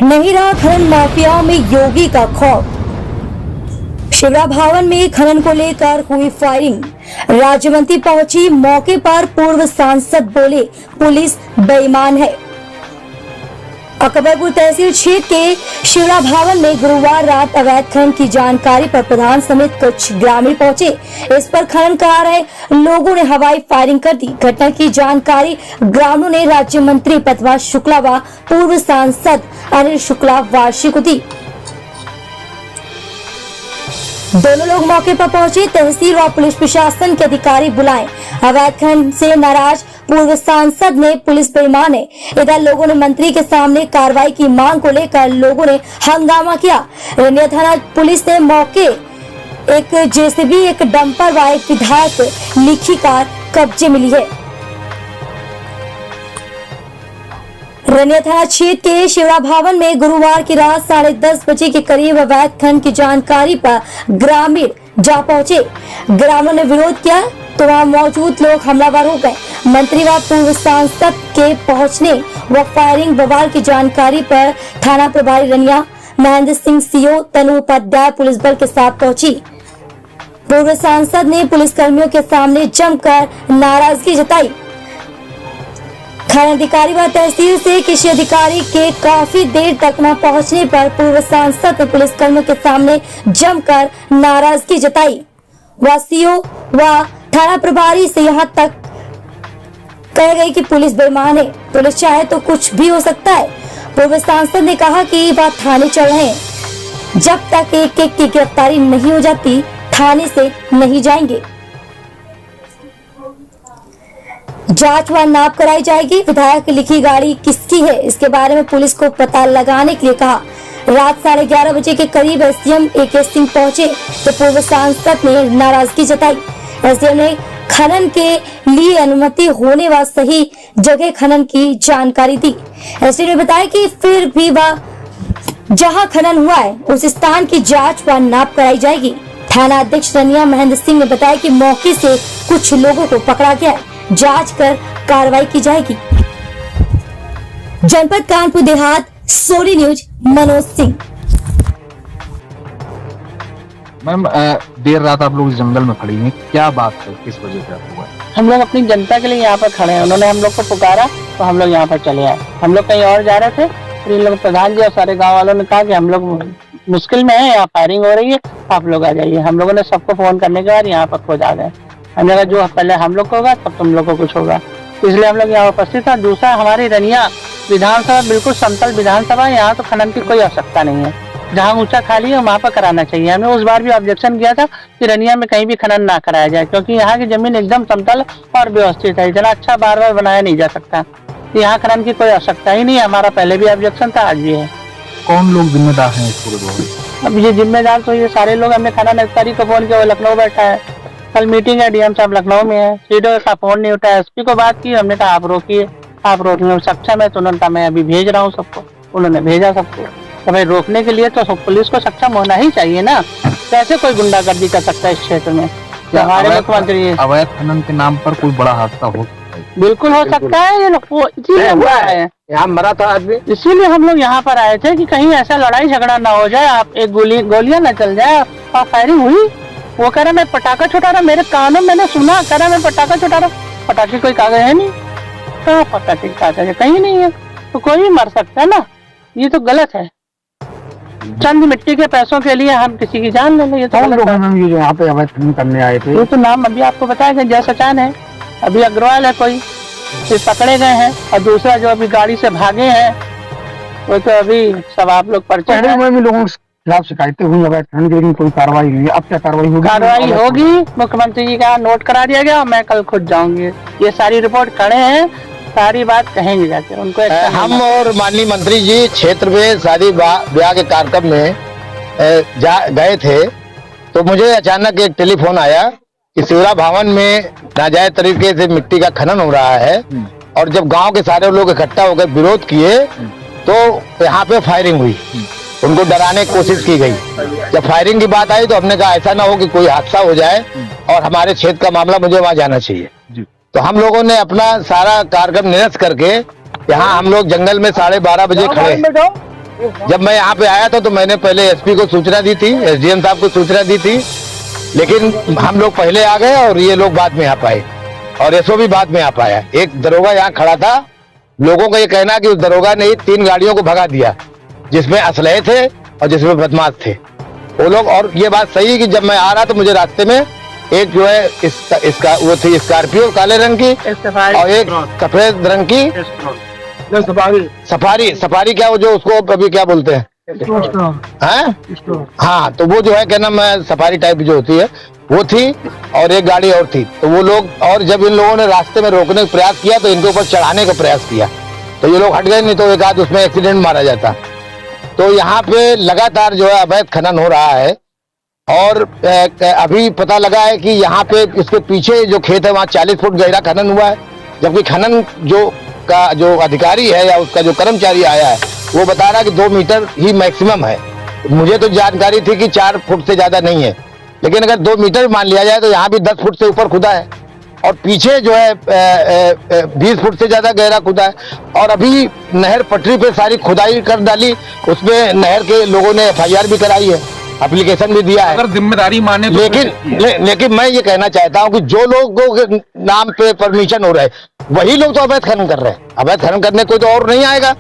नहीं रहा खनन माफियाओं में योगी का खौफ। शिवरा भवन में खनन को लेकर हुई फायरिंग। राज्य मंत्री पहुंची मौके पर, पूर्व सांसद बोले पुलिस बेईमान है। अकबरपुर तहसील क्षेत्र के शिवरा भवन में गुरुवार रात अवैध खनन की जानकारी पर प्रधान समेत कुछ ग्रामीण पहुंचे। इस पर खनन करा रहे लोगों ने हवाई फायरिंग कर दी। घटना की जानकारी ग्रामीणों ने राज्य मंत्री पद्मा शुक्ला व पूर्व सांसद अनिल शुक्ला वार्षिक को दी। दोनों लोग मौके पर पहुंचे। तहसील व पुलिस प्रशासन के अधिकारी बुलाए। अवैध खनन से नाराज पूर्व सांसद ने पुलिस बेईमान है। इधर लोगों ने मंत्री के सामने कार्रवाई की मांग को लेकर लोगों ने हंगामा किया। रनिया थाना पुलिस ने मौके एक जेसीबी, एक डंपर व एक विधायक लिखी कार कब्जे मिली है। रनिया थाना क्षेत्र के शिवरा भवन में गुरुवार की रात 10:30 बजे के करीब अवैध खनन की जानकारी पर ग्रामीण जा पहुंचे। ग्रामीणों ने विरोध किया तो वहां मौजूद लोग हमलावर हो गए। मंत्री व पूर्व सांसद के पहुंचने व फायरिंग बवाल की जानकारी पर थाना प्रभारी रनिया महेंद्र सिंह सीओ तनु उपाध्याय पुलिस बल के साथ पहुंची। पूर्व सांसद ने पुलिसकर्मियों के सामने जमकर नाराजगी जताई। खनन अधिकारी व तहसील से कृषि अधिकारी के काफी देर तक न पहुंचने पर पूर्व सांसद ने पुलिसकर्मियों के सामने जमकर नाराजगी जताई। वासियों व थाना प्रभारी से यहाँ तक कह गई कि पुलिस बेईमान है, पुलिस चाहे तो कुछ भी हो सकता है। पूर्व सांसद ने कहा कि वह थाने चल रहे हैं, जब तक एक एक की गिरफ्तारी नहीं हो जाती थाने से नहीं जाएंगे। जांच व नाप कराई जाएगी। विधायक लिखी गाड़ी किसकी है, इसके बारे में पुलिस को पता लगाने के लिए कहा। रात 11:30 बजे के करीब एसडीएम AK सिंह पहुंचे तो पूर्व सांसद ने नाराजगी जताई। एसडीएम ने खनन के लिए अनुमति होने व सही जगह खनन की जानकारी दी। एसडीएम ने बताया कि फिर भी वह जहां खनन हुआ है उस स्थान की जांच व नाप कराई जाएगी। थाना अध्यक्ष रनिया महेंद्र सिंह ने बताया कि मौके से कुछ लोगों को पकड़ा गया है, जांच कर कार्रवाई की जाएगी। जनपद कानपुर देहात, सोनी न्यूज, मनोज सिंह। मैम, देर रात आप लोग जंगल में खड़ी हैं, क्या बात है, किस वजह से आप हुआ? हम लोग अपनी जनता के लिए यहाँ पर खड़े हैं। उन्होंने हम लोग को पुकारा तो हम लोग यहाँ पर चले आए। हम लोग कहीं और जा रहे थे, फिर इन लोग प्रधान जी और सारे गांव वालों ने कहा कि हम लोग मुश्किल में हैं, यहाँ फायरिंग हो रही है, आप लोग आ जाइए। हम लोगों ने सबको फोन करने के बाद यहाँ पर खुद आ गए। हमने कहा जो पहले हम लोग को होगा तब तुम लोग को कुछ होगा, इसलिए हम लोग यहाँ उपस्थित हैं। दूसरा, हमारी रनिया विधानसभा बिल्कुल समतल विधानसभा, यहाँ तो खनन की कोई आवश्यकता नहीं है। जहाँ ऊंचा खाली है वहाँ पर कराना चाहिए। हमने उस बार भी ऑब्जेक्शन किया था कि रनिया में कहीं भी खनन ना कराया जाए, क्योंकि यहाँ की जमीन एकदम समतल और व्यवस्थित है। इतना अच्छा बार बार बनाया नहीं जा सकता। यहाँ खनन की कोई आवश्यकता ही नहीं है। हमारा पहले भी ऑब्जेक्शन था, आज भी है। कौन लोग जिम्मेदार हैं इस पूरे दौरान? अब ये जिम्मेदार तो ये सारे लोग। हमने थाना अधिकारी को फोन किया, वो लखनऊ बैठा है। कल मीटिंग है, डीएम साहब लखनऊ में है। सीडो का फोन नहीं उठाया। एसपी को बात की, हमने कहा आप रोकिए, आप रोकने में सक्षम है तो उन्होंने कहा मैं अभी भेज रहा हूँ सबको। उन्होंने भेजा सबको। तो भाई रोकने के लिए तो पुलिस को सक्षम होना ही चाहिए ना। कैसे कोई गुंडागर्दी कर सकता है इस क्षेत्र में? हमारे मुख्यमंत्री अवैध खनन के नाम पर कोई बड़ा हादसा हो सकता है? बिल्कुल हो सकता है। ये इसीलिए हुआ है, यहाँ मरा था आदमी। इसीलिए हम लोग यहाँ पर आए थे कि कहीं ऐसा लड़ाई झगड़ा ना हो जाए, आप एक गोलियां न चल जाए। और फायरिंग हुई, वो कह रहा मैं पटाखा छुटा रहा, मेरे कानों मैंने सुना, कह रहा मैं पटाखा छुटा रहा। पटाखे कोई कागज है नहीं, कहाँ पटाखे कागज है? कहीं नहीं है। तो कोई भी मर सकता है ना, ये तो गलत है। चंद मिट्टी के पैसों के लिए हम किसी की जान ले लें, ये तो गलत है। ये जो यहाँ पे अवैध खनन करने आए थे, ये तो नाम अभी आपको बताया गया, जय सचान है, अभी अग्रवाल है कोई, फिर पकड़े गए हैं। और दूसरा जो अभी गाड़ी से भागे हैं वो तो अभी सब आप लोग परिचय में लोगों के खिलाफ शिकायतें हुई अवैध खनन की, लेकिन कोई कार्रवाई नहीं है। अब क्या कार्रवाई होगी? कार्रवाई होगी, मुख्यमंत्री जी का नोट करा दिया गया और मैं कल खुद जाऊंगी। ये सारी रिपोर्ट खड़े हैं, सारी बात कहेंगे जाके उनको। हम और माननीय मंत्री जी क्षेत्र में शादी ब्याह के कार्यक्रम में गए थे, तो मुझे अचानक एक टेलीफोन आया कि शिवरा भवन में नाजायज तरीके से मिट्टी का खनन हो रहा है। और जब गांव के सारे लोग इकट्ठा होकर विरोध किए तो यहाँ पे फायरिंग हुई, उनको डराने की कोशिश की गई। जब फायरिंग की बात आई तो हमने कहा ऐसा ना हो कि कोई हादसा हो जाए और हमारे क्षेत्र का मामला, मुझे वहां जाना चाहिए। तो हम लोगों ने अपना सारा कार्यक्रम निरस्त करके यहाँ हम लोग जंगल में 12:30 बजे खड़े। जब मैं यहाँ पे आया था तो मैंने पहले एसपी को सूचना दी थी, एसडीएम साहब को सूचना दी थी, लेकिन हम लोग पहले आ गए और ये लोग बाद में आ पाए और एसओ भी बाद में आ पाया। एक दरोगा यहाँ खड़ा था, लोगों का ये कहना कि उस दरोगा ने 3 गाड़ियों को भगा दिया जिसमें असलहे थे और जिसमें बदमाश थे वो लोग। और ये बात सही है कि जब मैं आ रहा तो मुझे रास्ते में एक जो है इसका वो थी स्कॉर्पियो काले रंग की और एक सफेद रंग की सफारी क्या वो जो उसको अभी क्या बोलते हैं हाँ, तो वो जो है क्या नाम है सफारी टाइप जो होती है वो थी और एक गाड़ी और थी। तो वो लोग और जब इन लोगों ने रास्ते में रोकने का प्रयास किया तो इनके ऊपर चढ़ाने का प्रयास किया तो ये लोग हट गए, नहीं तो एक आध उसमें एक्सीडेंट मारा जाता। तो यहाँ पे लगातार जो है अवैध खनन हो रहा है और अभी पता लगा है कि यहाँ पे इसके पीछे जो खेत है वहाँ 40 फुट गहरा खनन हुआ है, जबकि खनन जो अधिकारी है या उसका जो कर्मचारी आया है वो बता रहा है कि 2 मीटर ही मैक्सिमम है। मुझे तो जानकारी थी कि 4 फुट से ज्यादा नहीं है, लेकिन अगर 2 मीटर मान लिया जाए तो यहाँ भी 10 फुट से ऊपर खुदा है और पीछे जो है 20 फुट से ज्यादा गहरा खुदा है। और अभी नहर पटरी पे सारी खुदाई कर डाली, उसमें नहर के लोगों ने FIR भी कराई है, एप्लीकेशन भी दिया है। अगर जिम्मेदारी माने तो लेकिन मैं ये कहना चाहता हूँ कि जो लोगों के नाम पे परमिशन हो रहा है वही लोग तो अवैध खनन कर रहे हैं। अवैध खनन करने कोई तो और नहीं आएगा।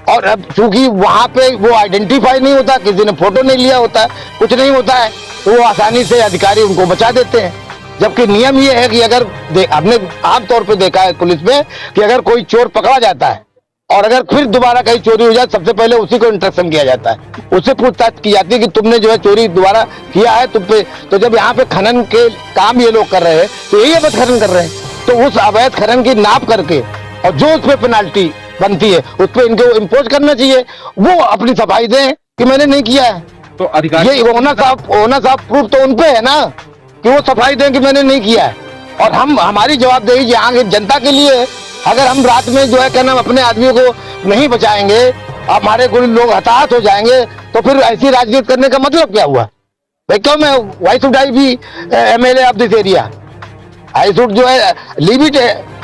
और अब चूंकि वहां पे वो आइडेंटिफाई नहीं होता, किसी ने फोटो नहीं लिया होता है, कुछ नहीं होता है, तो वो आसानी से अधिकारी उनको बचा देते हैं। जबकि नियम ये है कि अगर हमने आमतौर पे देखा है पुलिस में कि अगर कोई चोर पकड़ा जाता है और अगर फिर दोबारा कहीं चोरी हो जाए सबसे पहले उसी को इंस्ट्रक्शन किया जाता है, उससे पूछताछ की जाती है कि तुमने जो है चोरी दोबारा किया है तुम पे। तो जब यहाँ पे खनन के काम ये लोग कर रहे हैं तो यही अवैध खनन कर रहे हैं, तो उस अवैध खनन की नाप करके और जो उस पर पेनाल्टी बनती है उस पर इनको इम्पोज करना चाहिए। वो अपनी सफाई दें कि मैंने नहीं किया है। तो अधिकारी ये ओनर साहब प्रूफ तो उनपे है ना कि वो सफाई दें कि मैंने नहीं किया है। और हमारी जवाबदेही यहाँ की जनता के लिए है। अगर हम रात में जो है क्या नाम अपने आदमियों को नहीं बचाएंगे, हमारे कुछ लोग हताहत हो जाएंगे, तो फिर ऐसी राजनीति करने का मतलब क्या हुआ भाई? क्यों मैं why should I be MLA of this area, I should जो है लीव इट है।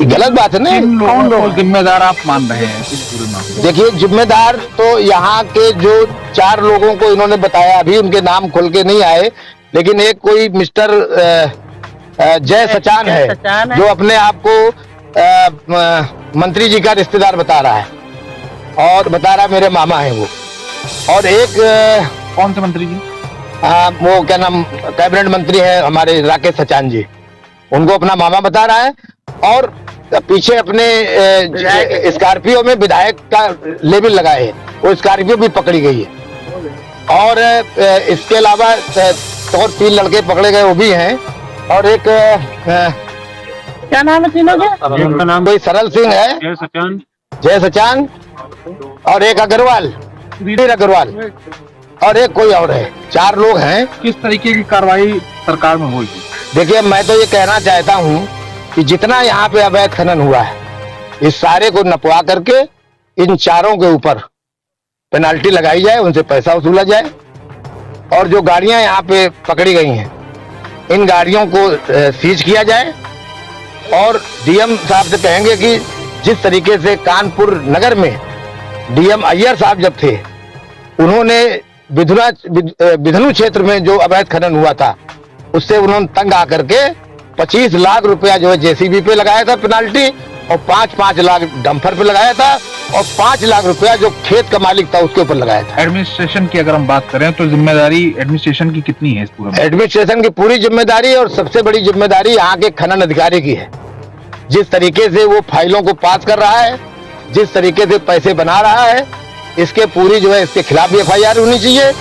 गलत बात है ना। कौन लोग जिम्मेदार आप मान रहे हैं इस पूरे मामले? देखिए जिम्मेदार तो यहाँ के जो 4 लोगों को इन्होंने बताया, अभी उनके नाम खुल के नहीं आए, लेकिन एक कोई मिस्टर जय सचान है जो अपने आप को मंत्री जी का रिश्तेदार बता रहा है और बता रहा है मेरे मामा है वो। और एक कौन से मंत्री जी? वो क्या नाम कैबिनेट मंत्री है हमारे राकेश सचान जी, उनको अपना मामा बता रहा है। और पीछे अपने स्कॉर्पियो में विधायक का लेबल लगा है, वो स्कॉर्पियो भी पकड़ी गई है। और इसके अलावा और 3 लड़के पकड़े गए वो भी हैं। और एक क्या नाम है तीनों के? नाम कोई सरल सिंह है, जय सचान, और एक अग्रवाल, वीर अग्रवाल, और एक कोई और है। 4 लोग हैं। किस तरीके की कार्रवाई सरकार में होगी? देखिए मैं तो ये कहना चाहता हूँ कि जितना यहाँ पे अवैध खनन हुआ है इस सारे को नपवा करके इन 4 के ऊपर पेनाल्टी लगाई जाए, उनसे पैसा वसूला जाए। और जो गाड़ियां यहाँ पे पकड़ी गई हैं इन गाड़ियों को सीज किया जाए। और डीएम साहब से कहेंगे कि जिस तरीके से कानपुर नगर में डीएम अय्यर साहब जब थे उन्होंने विधनु क्षेत्र में जो अवैध खनन हुआ था उससे उन्होंने तंग आकर के 25 लाख रुपया जो है जेसीबी पे लगाया था पेनाल्टी, और 5-5 लाख डंपर पे लगाया था, और 5 लाख रुपया जो खेत का मालिक था उसके ऊपर लगाया था। एडमिनिस्ट्रेशन की अगर हम बात करें तो जिम्मेदारी एडमिनिस्ट्रेशन की कितनी है इस पूरे में? एडमिनिस्ट्रेशन की पूरी जिम्मेदारी और सबसे बड़ी जिम्मेदारी यहाँ के खनन अधिकारी की है। जिस तरीके से वो फाइलों को पास कर रहा है, जिस तरीके से पैसे बना रहा है, इसके पूरी जो है इसके खिलाफ भी FIR होनी चाहिए।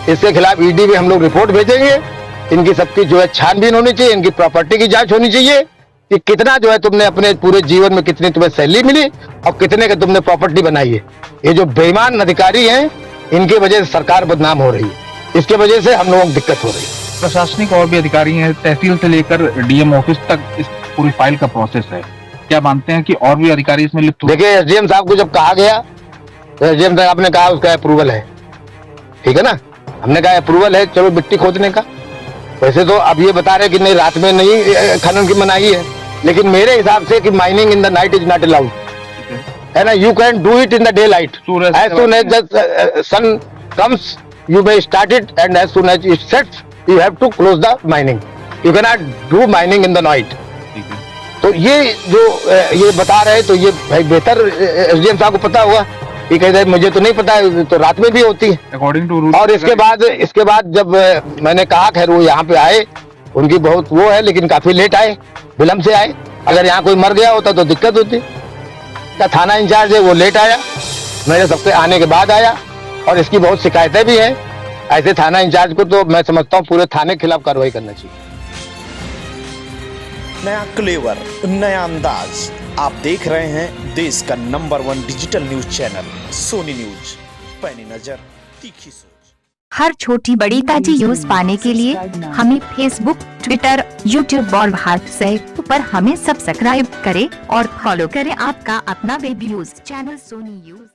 इसके खिलाफ ED में हम लोग रिपोर्ट भेजेंगे। इनकी सबकी जो है छानबीन होनी चाहिए, इनकी प्रॉपर्टी की जांच होनी चाहिए कि कितना जो है तुमने अपने पूरे जीवन में कितनी तुम्हें सैलरी मिली और कितने का तुमने प्रॉपर्टी बनाई है। ये जो बेईमान अधिकारी हैं इनकी वजह से सरकार बदनाम हो रही है, इसके वजह से हम लोगों को दिक्कत हो रही है। प्रशासनिक और भी अधिकारी हैं, तहसील से लेकर DM ऑफिस तक इस पूरी फाइल का प्रोसेस है, क्या मानते हैं कि और भी अधिकारी इसमें लिप्त? देखिए SDM साहब को जब कहा गया तो SDM साहब ने कहा उसका अप्रूवल है, ठीक है ना, हमने कहा अप्रूवल है चलो मिट्टी खोदने का। वैसे तो अब ये बता रहे कि नहीं रात में नहीं खनन की मनाही है, लेकिन मेरे हिसाब से कि mining in the night is not allowed, है ना, you can do it in the daylight. Suraj As soon as the sun comes, you may start it, and as soon as it sets, you have to close the mining. You cannot do mining in the night. ठीक है। तो ये जो ये बता रहे, तो ये भाई बेहतर एसडीएम साहब को पता होगा। ये कहते हैं मुझे तो नहीं पता है, तो रात में भी होती है। According to rule. और इसके बाद जब मैंने कहा, खैर वो यहाँ पे आए, उनकी बहुत वो है, लेकिन काफी लेट आए, विलम्ब से आए। अगर यहाँ कोई मर गया होता तो दिक्कत होती। थाना इंचार्ज है वो लेट आया, मेरे सबके आने के बाद आया, और इसकी बहुत शिकायतें भी हैं। ऐसे थाना इंचार्ज को तो मैं समझता हूँ पूरे थाने के खिलाफ कार्रवाई करना चाहिए। नया क्लेवर, नया अंदाज, आप देख रहे हैं देश का number 1 digital news channel Sony news. पैनी नजर, तीखी सोच। हर छोटी बड़ी ताजी न्यूज पाने के लिए हमें फेसबुक, ट्विटर, यूट्यूब और व्हाट्सएप पर हमें सब्सक्राइब करें और फॉलो करें आपका अपना web news channel Sony news.